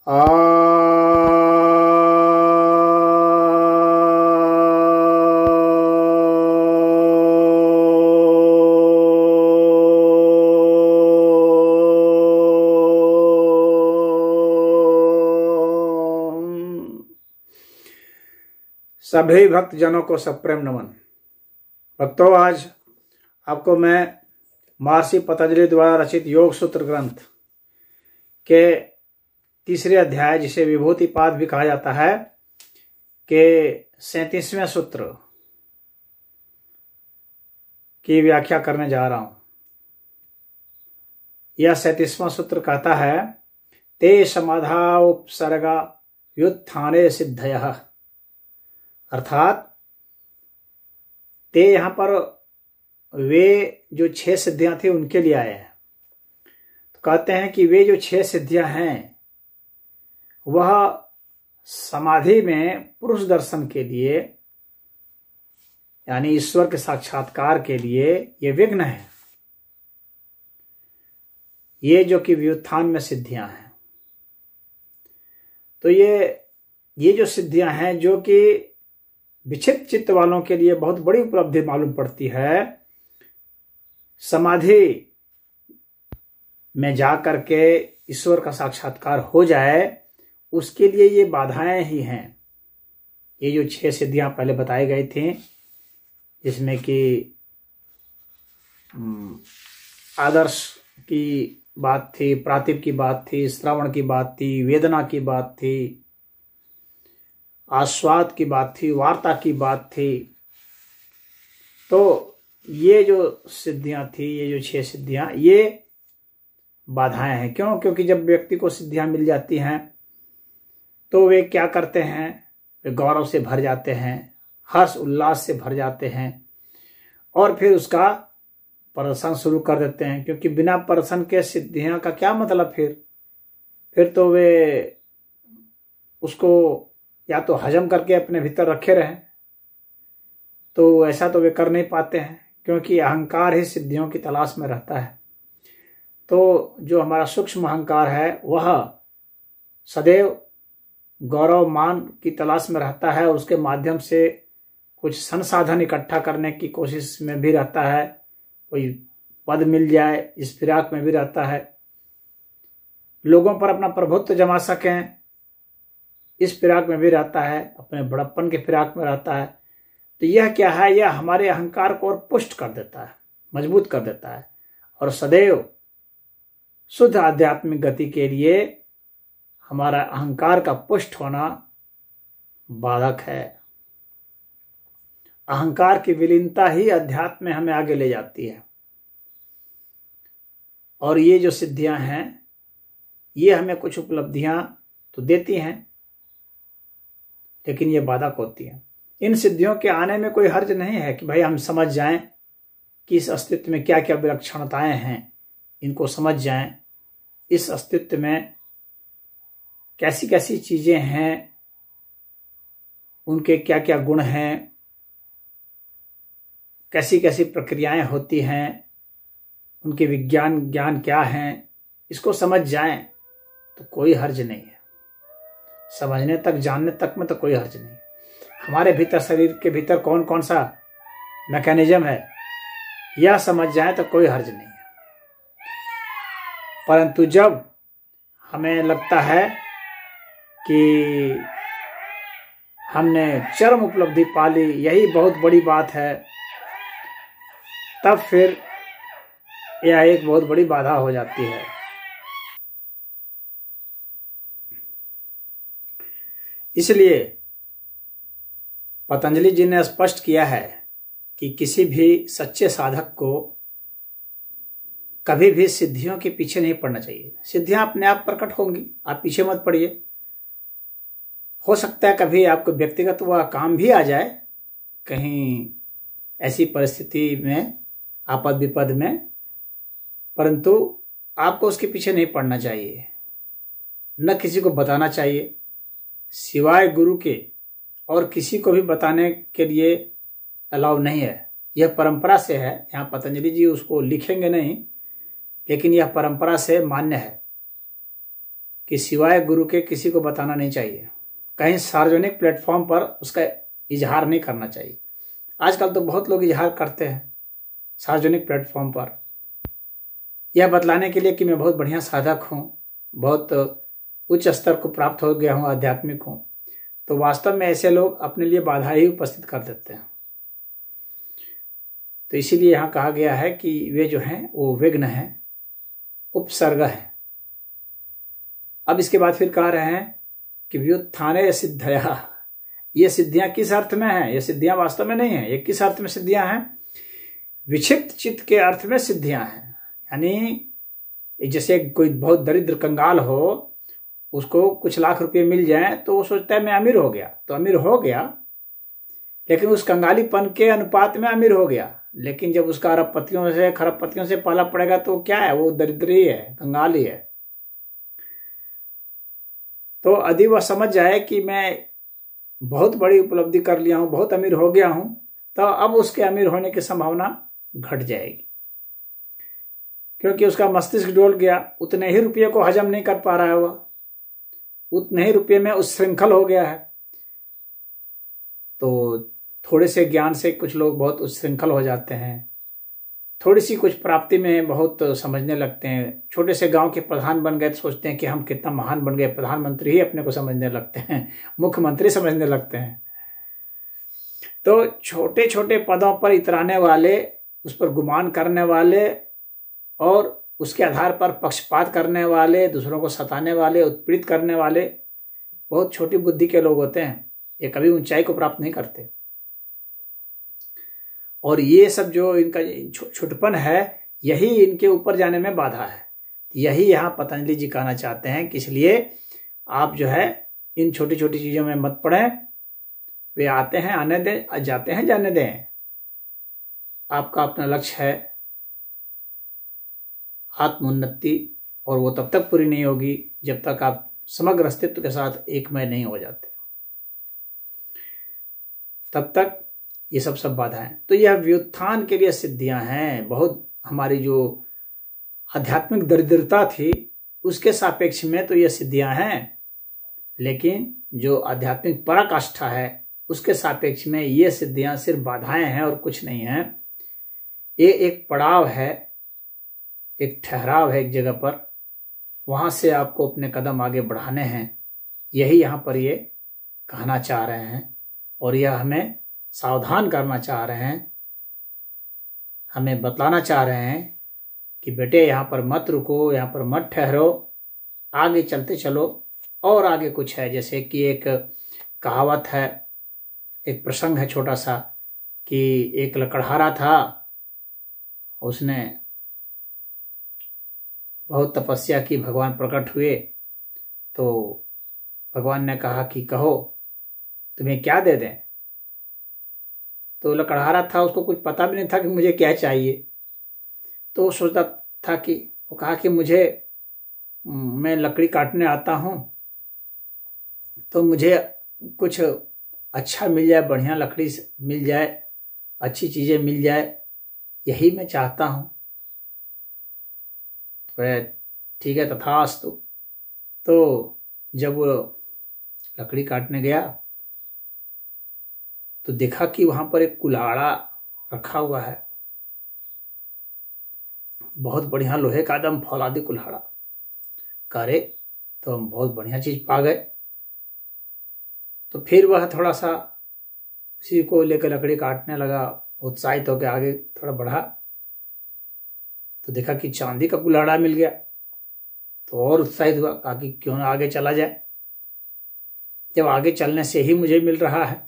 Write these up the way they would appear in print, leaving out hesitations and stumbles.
सभी भक्त जनों को सप्रेम नमन। भक्तों, आज आपको मैं महर्षि पतंजलि द्वारा रचित योग सूत्र ग्रंथ के तीसरे अध्याय, जिसे विभूतिपाद भी कहा जाता है, के 37वें सूत्र की व्याख्या करने जा रहा हूं। यह 37वां सूत्र कहता है, ते समाधा उपसर्गा व्युत्थाने सिद्धयः। अर्थात ते यहां पर वे जो 6 सिद्धियां थी उनके लिए आए हैं। तो कहते हैं कि वे जो 6 सिद्धियां हैं वह समाधि में पुरुष दर्शन के लिए, यानी ईश्वर के साक्षात्कार के लिए ये विघ्न है। ये जो कि व्युत्थान में सिद्धियां हैं, तो ये जो सिद्धियां हैं जो कि विक्षिप्त चित्त वालों के लिए बहुत बड़ी उपलब्धि मालूम पड़ती है, समाधि में जाकर के ईश्वर का साक्षात्कार हो जाए, उसके लिए ये बाधाएं ही हैं। ये जो 6 सिद्धियां पहले बताई गई थी, जिसमें कि आदर्श की बात थी, प्रातिभ की बात थी, श्रवण की बात थी, वेदना की बात थी, आस्वाद की बात थी, वार्ता की बात थी। तो ये जो सिद्धियां थी, ये जो 6 सिद्धियां, ये बाधाएं हैं। क्यों? क्योंकि जब व्यक्ति को सिद्धियां मिल जाती हैं तो वे क्या करते हैं, वे गौरव से भर जाते हैं, हर्ष उल्लास से भर जाते हैं और फिर उसका प्रदर्शन शुरू कर देते हैं। क्योंकि बिना प्रदर्शन के सिद्धियां का क्या मतलब? फिर तो वे उसको या तो हजम करके अपने भीतर रखे रहें, तो ऐसा तो वे कर नहीं पाते हैं, क्योंकि अहंकार ही सिद्धियों की तलाश में रहता है। तो जो हमारा सूक्ष्म अहंकार है वह सदैव गौरव मान की तलाश में रहता है, उसके माध्यम से कुछ संसाधन इकट्ठा करने की कोशिश में भी रहता है, कोई पद मिल जाए इस फिराक में भी रहता है, लोगों पर अपना प्रभुत्व जमा सकें इस फिराक में भी रहता है, अपने बड़प्पन के फिराक में रहता है। तो यह क्या है? यह हमारे अहंकार को और पुष्ट कर देता है, मजबूत कर देता है, और सदैव शुद्ध आध्यात्मिक गति के लिए हमारा अहंकार का पुष्ट होना बाधक है। अहंकार की विलीनता ही अध्यात्म में हमें आगे ले जाती है। और ये जो सिद्धियां हैं, ये हमें कुछ उपलब्धियां तो देती हैं, लेकिन ये बाधक होती है। इन सिद्धियों के आने में कोई हर्ज नहीं है कि भाई हम समझ जाएं कि इस अस्तित्व में क्या क्या विलक्षणताएं हैं, इनको समझ जाएं, इस अस्तित्व में कैसी कैसी चीजें हैं, उनके क्या क्या गुण हैं, कैसी कैसी प्रक्रियाएं होती हैं, उनके विज्ञान ज्ञान क्या हैं, इसको समझ जाएं तो कोई हर्ज नहीं है। समझने तक, जानने तक में तो कोई हर्ज नहीं। हमारे भीतर, शरीर के भीतर कौन कौन सा मैकेनिज्म है, यह समझ जाए तो कोई हर्ज नहीं है। परंतु जब हमें लगता है कि हमने चरम उपलब्धि पा ली, यही बहुत बड़ी बात है, तब फिर यह एक बहुत बड़ी बाधा हो जाती है। इसलिए पतंजलि जी ने स्पष्ट किया है कि किसी भी सच्चे साधक को कभी भी सिद्धियों के पीछे नहीं पड़ना चाहिए। सिद्धियां अपने आप प्रकट होंगी, आप पीछे मत पड़िए। हो सकता है कभी आपको व्यक्तिगत वह काम भी आ जाए, कहीं ऐसी परिस्थिति में, आपद विपद में, परंतु आपको उसके पीछे नहीं पड़ना चाहिए, न किसी को बताना चाहिए सिवाय गुरु के, और किसी को भी बताने के लिए अलाउ नहीं है। यह परंपरा से है, यहाँ पतंजलि जी उसको लिखेंगे नहीं, लेकिन यह परंपरा से मान्य है कि सिवाय गुरु के किसी को बताना नहीं चाहिए, कहीं सार्वजनिक प्लेटफॉर्म पर उसका इजहार नहीं करना चाहिए। आजकल तो बहुत लोग इजहार करते हैं सार्वजनिक प्लेटफॉर्म पर, यह बतलाने के लिए कि मैं बहुत बढ़िया साधक हूँ, बहुत उच्च स्तर को प्राप्त हो गया हूँ, आध्यात्मिक हूँ। तो वास्तव में ऐसे लोग अपने लिए बाधा ही उपस्थित कर देते हैं। तो इसीलिए यहाँ कहा गया है कि वे जो हैं वो विघ्न हैं, उपसर्ग है। अब इसके बाद फिर कह रहे हैं कि व्युत्थाने सिद्धया, ये सिद्धियां किस अर्थ में हैं? ये सिद्धियां वास्तव में नहीं है। ये किस अर्थ में सिद्धियां हैं? विक्षिप्त चित्त के अर्थ में सिद्धियां हैं। यानी जैसे कोई बहुत दरिद्र कंगाल हो, उसको कुछ लाख रुपए मिल जाए तो वो सोचता है मैं अमीर हो गया, तो अमीर हो गया, लेकिन उस कंगालीपन के अनुपात में अमीर हो गया। लेकिन जब उसका अरबपतियों से खरबपतियों से पाला पड़ेगा तो क्या है? वो दरिद्र ही है, कंगाल ही है। तो यदि वह समझ जाए कि मैं बहुत बड़ी उपलब्धि कर लिया हूं, बहुत अमीर हो गया हूं, तो अब उसके अमीर होने की संभावना घट जाएगी, क्योंकि उसका मस्तिष्क डोल गया, उतने ही रुपये को हजम नहीं कर पा रहा है, वह उतने ही रुपये में उच्छृंखल हो गया है। तो थोड़े से ज्ञान से कुछ लोग बहुत उच्छृंखल हो जाते हैं, थोड़ी सी कुछ प्राप्ति में बहुत समझने लगते हैं। छोटे से गांव के प्रधान बन गए तो सोचते हैं कि हम कितना महान बन गए, प्रधानमंत्री ही अपने को समझने लगते हैं, मुख्यमंत्री समझने लगते हैं। तो छोटे छोटे पदों पर इतराने वाले, उस पर गुमान करने वाले और उसके आधार पर पक्षपात करने वाले, दूसरों को सताने वाले, उत्पीड़ित करने वाले बहुत छोटी बुद्धि के लोग होते हैं। ये कभी ऊंचाई को प्राप्त नहीं करते। और ये सब जो इनका छोटपन है, यही इनके ऊपर जाने में बाधा है। यही यहाँ पतंजलि जी कहना चाहते हैं कि इसलिए आप जो है इन छोटी छोटी चीजों में मत पड़ें। वे आते हैं आने दें, जाते हैं जाने दें। आपका अपना लक्ष्य है आत्मोन्नति, और वो तब तक पूरी नहीं होगी जब तक आप समग्र अस्तित्व के साथ एकमय नहीं हो जाते। तब तक ये सब बाधाएं। तो यह व्युत्थान के लिए सिद्धियां हैं। बहुत हमारी जो आध्यात्मिक दरिद्रता थी उसके सापेक्ष में तो ये सिद्धियां हैं, लेकिन जो आध्यात्मिक पराकाष्ठा है उसके सापेक्ष में ये सिद्धियां सिर्फ बाधाएं हैं और कुछ नहीं है। ये एक पड़ाव है, एक ठहराव है एक जगह पर, वहां से आपको अपने कदम आगे बढ़ाने हैं। यही यहाँ पर ये कहना चाह रहे हैं और यह हमें सावधान करना चाह रहे हैं, हमें बतलाना चाह रहे हैं कि बेटे यहाँ पर मत रुको, यहाँ पर मत ठहरो, आगे चलते चलो। और आगे कुछ है, जैसे कि एक कहावत है, एक प्रसंग है छोटा सा, कि एक लकड़हारा था, उसने बहुत तपस्या की, भगवान प्रकट हुए तो भगवान ने कहा कि कहो तुम्हें क्या दे दें। तो लकड़हारा था, उसको कुछ पता भी नहीं था कि मुझे क्या चाहिए। तो वो सोचता था कि वो कहा कि मैं लकड़ी काटने आता हूँ, तो मुझे कुछ अच्छा मिल जाए, बढ़िया लकड़ी मिल जाए, अच्छी चीजें मिल जाए, यही मैं चाहता हूँ। तो ठीक है, तथास्तु। तो जब वो लकड़ी काटने गया तो देखा कि वहां पर एक कुल्हाड़ा रखा हुआ है, बहुत बढ़िया लोहे का एकदम फौलादी कुल्हाड़ा। करे तो हम बहुत बढ़िया चीज पा गए। तो फिर वह थोड़ा सा उसी को लेकर लकड़ी काटने लगा, उत्साहित होकर आगे थोड़ा बढ़ा तो देखा कि चांदी का कुल्हाड़ा मिल गया। तो और उत्साहित हुआ, कहा कि क्यों ना आगे चला जाए, जब आगे चलने से ही मुझे मिल रहा है।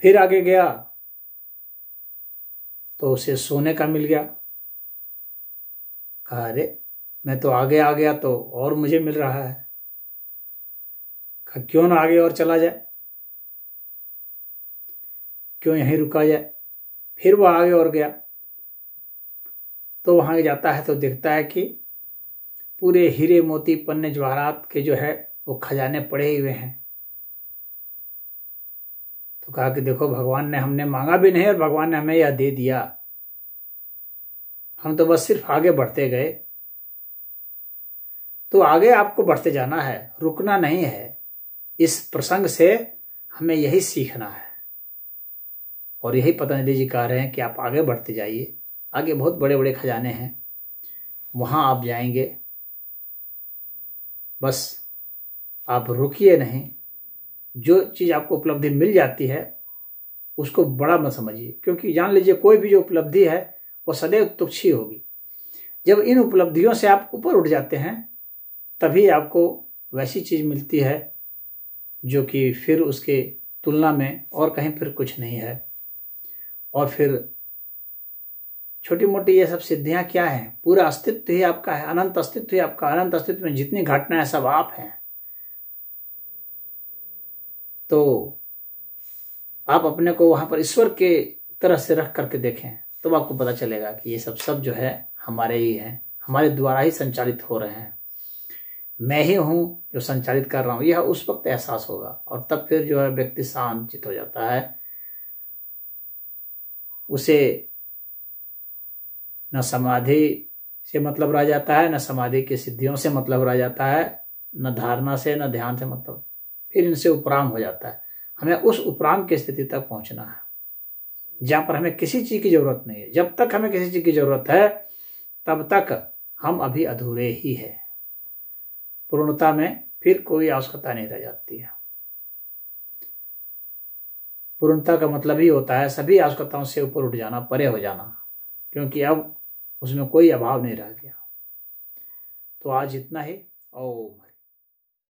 फिर आगे गया तो उसे सोने का मिल गया। कहा अरे मैं तो आगे आ गया तो और मुझे मिल रहा है, कहा क्यों ना आगे और चला जाए, क्यों यहीं रुका जाए। फिर वो आगे और गया तो वहां जाता है तो देखता है कि पूरे हीरे मोती पन्ने जवाहरात के जो है वो खजाने पड़े हुए हैं। तो कहा कि देखो भगवान ने, हमने मांगा भी नहीं और भगवान ने हमें यह दे दिया, हम तो बस सिर्फ आगे बढ़ते गए। तो आगे आपको बढ़ते जाना है, रुकना नहीं है। इस प्रसंग से हमें यही सीखना है और यही पतंजलि जी कह रहे हैं कि आप आगे बढ़ते जाइए। आगे बहुत बड़े बड़े खजाने हैं, वहां आप जाएंगे। बस आप रुकिए नहीं। जो चीज आपको उपलब्धि मिल जाती है उसको बड़ा मत समझिए, क्योंकि जान लीजिए कोई भी जो उपलब्धि है वो सदैव तुच्छ ही होगी। जब इन उपलब्धियों से आप ऊपर उठ जाते हैं तभी आपको वैसी चीज मिलती है जो कि फिर उसके तुलना में और कहीं फिर कुछ नहीं है। और फिर छोटी मोटी ये सब सिद्धियां क्या है, पूरा अस्तित्व ही आपका है, अनंत अस्तित्व ही आपका। अनंत अस्तित्व में जितनी घटनाएं सब आप हैं। तो आप अपने को वहां पर ईश्वर के तरह से रख करके देखें तो आपको पता चलेगा कि ये सब जो है हमारे ही है, हमारे द्वारा ही संचालित हो रहे हैं। मैं ही हूं जो संचालित कर रहा हूं, यह उस वक्त एहसास होगा। और तब फिर जो है व्यक्ति शांत चित हो जाता है। उसे न समाधि से मतलब रह जाता है, न समाधि की सिद्धियों से मतलब रह जाता है, न धारणा से, न ध्यान से मतलब। फिर इनसे उपराम हो जाता है। हमें उस उपराम की स्थिति तक पहुंचना है जहां पर हमें किसी चीज की जरूरत नहीं है। जब तक हमें किसी चीज की जरूरत है तब तक हम अभी अधूरे ही है। पूर्णता में फिर कोई आवश्यकता नहीं रह जाती है। पूर्णता का मतलब ही होता है सभी आवश्यकताओं से ऊपर उठ जाना, परे हो जाना, क्योंकि अब उसमें कोई अभाव नहीं रह गया। तो आज इतना ही। ओम।